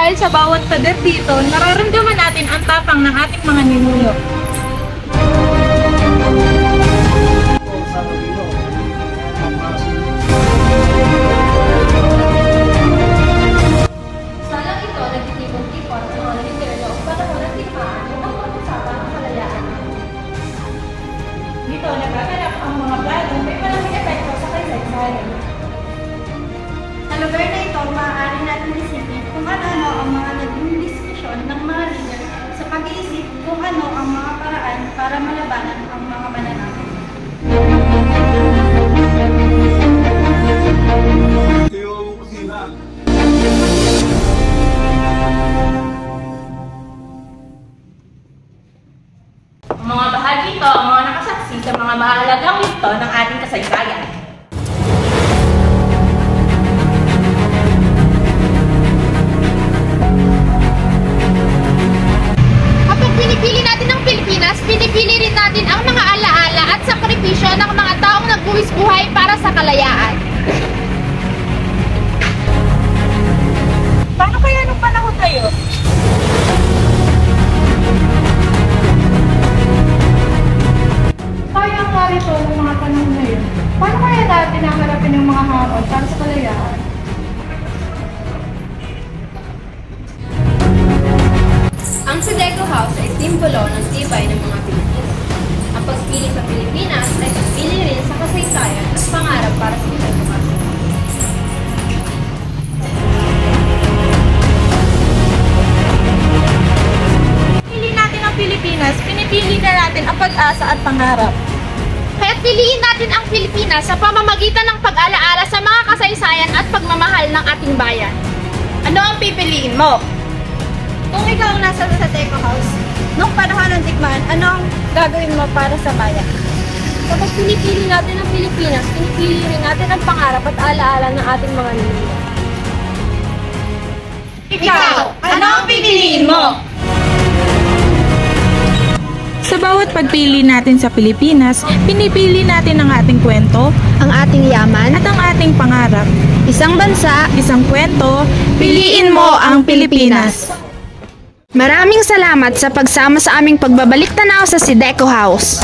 dahil sa bawat pader dito, nararamdaman natin ang tapang ng ating mga ninuno. Salang ito, nagtitipon-tipon ang mga literno para walang tikmaan upang pag-usapan ang kalayaan. Dito, nagaganap ang mga bagong may malaking epekto sa kasaysayan. Sa lugar na ito, maaari natin isipin kung ano ang mga naging diskusyon ng mga leader sa pag-iisip kung ano ang mga paraan para malabanan ang mga mananakit. Ang mga bahagi ito ang mga nakasaksi sa mga mahalagang yugto ng ating kasaysayan. Kapag pinipili natin ang Pilipinas, pinipili rin natin ang mga alaala at sakripisyo ng mga taong nagbuwis buhay para sa kalayaan. Paano kaya nung panahon na yun? Kaya ang narito ng mga panahon na yun. Paano kaya natin naharapin yung mga hamon para sa kalayaan? Ang Sedeco House ay simbolo ng tibay ng mga Pilipino. Ang pagpili sa Pilipinas ay pagpili rin sa kasaysayan at pangarap para sa kinabukasan. Pinipili natin ang Pilipinas, pinipili na natin ang pag-asa at pangarap. Kaya't piliin natin ang Pilipinas sa pamamagitan ng pag-alaala sa mga kasaysayan at pagmamahal ng ating bayan. Ano ang pipiliin mo? Kung ikaw nasa Sedeco House, nung panahon ng digmaan, ano ang gagawin mo para sa bayan? Kapag pinipili natin ang Pilipinas, pinipili rin natin ang pangarap at alaala ng ating mga ninuno. Ikaw, ano ang pipiliin mo? Sa bawat pagpili natin sa Pilipinas, pinipili natin ang ating kwento, Ang ating yaman, at ang ating pangarap. isang bansa, Isang kwento, piliin mo ang Pilipinas. Maraming salamat sa pagsama sa aming pagbabalik tanaw sa Sedeco House.